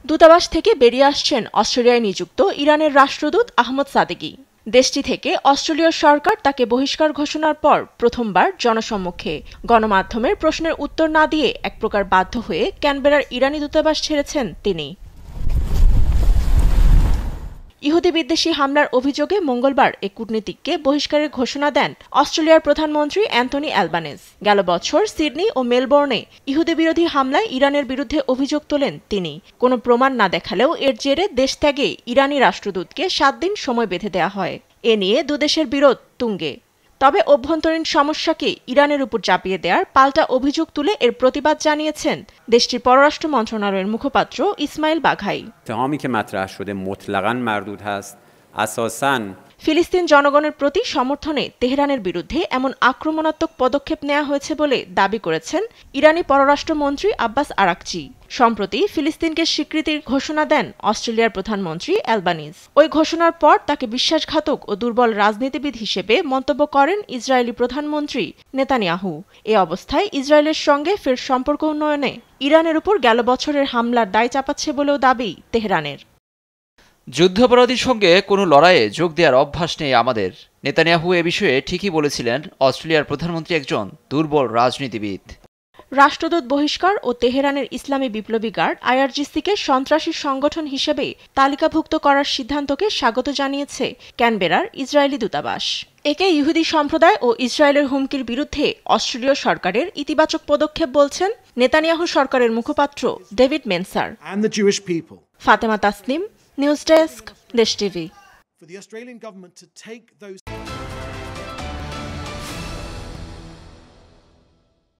দূতাবাস থেকে বেরিয়ে আসছেন অস্ট্রেলিয়ায় নিযুক্ত ইরানের রাষ্ট্রদূত আহমদ সাদেকি। দেশটি থেকে অস্ট্রেলীয় সরকার তাকে বহিষ্কার ঘোষণার পর প্রথমবার জনসম্মুখে গণমাধ্যমের প্রশ্নের উত্তর না দিয়ে এক প্রকার বাধ্য হয়ে ক্যানবেরার ইরানি দূতাবাস ছেড়েছেন তিনি। ইহুদি বিদ্বেষী হামলার অভিযোগে মঙ্গলবার এই কূটনীতিককে বহিষ্কারের ঘোষণা দেন অস্ট্রেলিয়ার প্রধানমন্ত্রী অ্যান্থনি অ্যালবানেজ। গেল বছর সিডনি ও মেলবোর্নে ইহুদি বিরোধী হামলায় ইরানের বিরুদ্ধে অভিযোগ তোলেন তিনি। কোনো প্রমাণ না দেখালেও এর জেরে দেশত্যাগে ইরানি রাষ্ট্রদূতকে 7 দিন সময় বেঁধে দেওয়া হয়। এ নিয়ে দুদেশের বিরোধ তুঙ্গে। তবে অভ্যন্তরীণ সমস্যাকে ইরানের উপর চাপিয়ে দেওয়ার পাল্টা অভিযোগ তুলে এর প্রতিবাদ জানিয়েছেন দেশটির পররাষ্ট্র মন্ত্রণালয়ের মুখপাত্র ইসমাইল বাঘাই। ফিলিস্তিন জনগণের প্রতি সমর্থনে তেহরানের বিরুদ্ধে এমন আক্রমণাত্মক পদক্ষেপ নেওয়া হয়েছে বলে দাবি করেছেন ইরানি পররাষ্ট্রমন্ত্রী আব্বাস আরাকচি। সম্প্রতি ফিলিস্তিনকে স্বীকৃতির ঘোষণা দেন অস্ট্রেলিয়ার প্রধানমন্ত্রী অ্যালবানিজ। ওই ঘোষণার পর তাকে বিশ্বাসঘাতক ও দুর্বল রাজনীতিবিদ হিসেবে মন্তব্য করেন ইসরায়েলি প্রধানমন্ত্রী নেতানিয়াহু। এ অবস্থায় ইসরায়েলের সঙ্গে ফের সম্পর্ক উন্নয়নে ইরানের উপর গেল বছরের হামলার দায় চাপাচ্ছে বলেও দাবি তেহরানের। যুদ্ধাপরাধীর সঙ্গে কোনো লড়াইয়ে যোগ দেওয়ার অভ্যাস নেই আমাদের। নেতানিয়াহু এ বিষয়ে ঠিকই বলেছিলেন, অস্ট্রেলিয়ার প্রধানমন্ত্রী একজন দুর্বল রাজনীতিবিদ। রাষ্ট্রদূত বহিষ্কার ও তেহরানের ইসলামী বিপ্লবী গার্ড আইআরজিসিকে সন্ত্রাসী সংগঠন হিসেবে তালিকাভুক্ত করার সিদ্ধান্তকে স্বাগত জানিয়েছে ক্যানবেরার ইসরায়েলি দূতাবাস। একে ইহুদি সম্প্রদায় ও ইসরায়েলের হুমকির বিরুদ্ধে অস্ট্রেলীয় সরকারের ইতিবাচক পদক্ষেপ বলছেন নেতানিয়াহু সরকারের মুখপাত্র David Mencer. Fatema Tasnim, news desk, Desh TV.